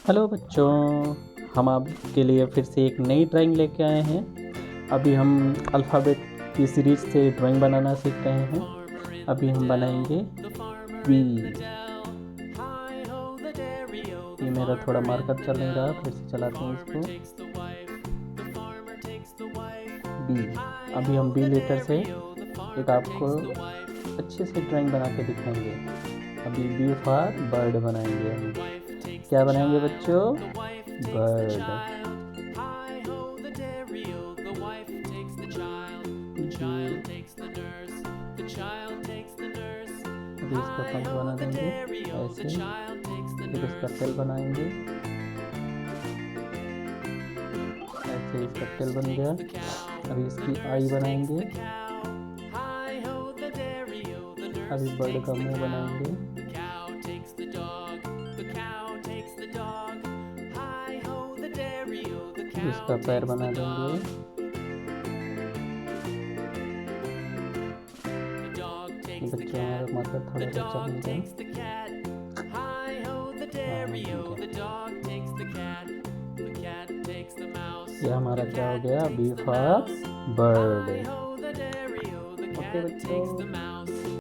Hello बच्चों, हम आपके लिए फिर से एक नई ड्राइंग लेके आए हैं। अभी हम अल्फ़ाबेट की सीरीज़ से ड्राइंग बनाना सीख रहे हैं। अभी हम बनाएंगे वी। ये मेरा थोड़ा मार्कर चल नहीं रहा, फिर से चलाते हैं इसको। बी। अभी हम बी लेटर से एक आपको अच्छे से ड्राइंग बना के दिखाएंगे। अभी बी फॉर बर्ड बनाएंगे हम। क्या बनाएंगे बच्चों? बर्ड। अभी इसका पंख बना देंगे ऐसे, फिर इसका टेल बनाएंगे ऐसे, इसका टेल बन गया। अभी इसकी आई बनाएंगे। अभी बर्ड का मुंह बनाएंगे। इसका पैर बना देंगे। बच्चों हमारा मार्कर थोड़ा सा चलेगा। ये हमारा क्या हो गया? B for bird. ओके बच्चों।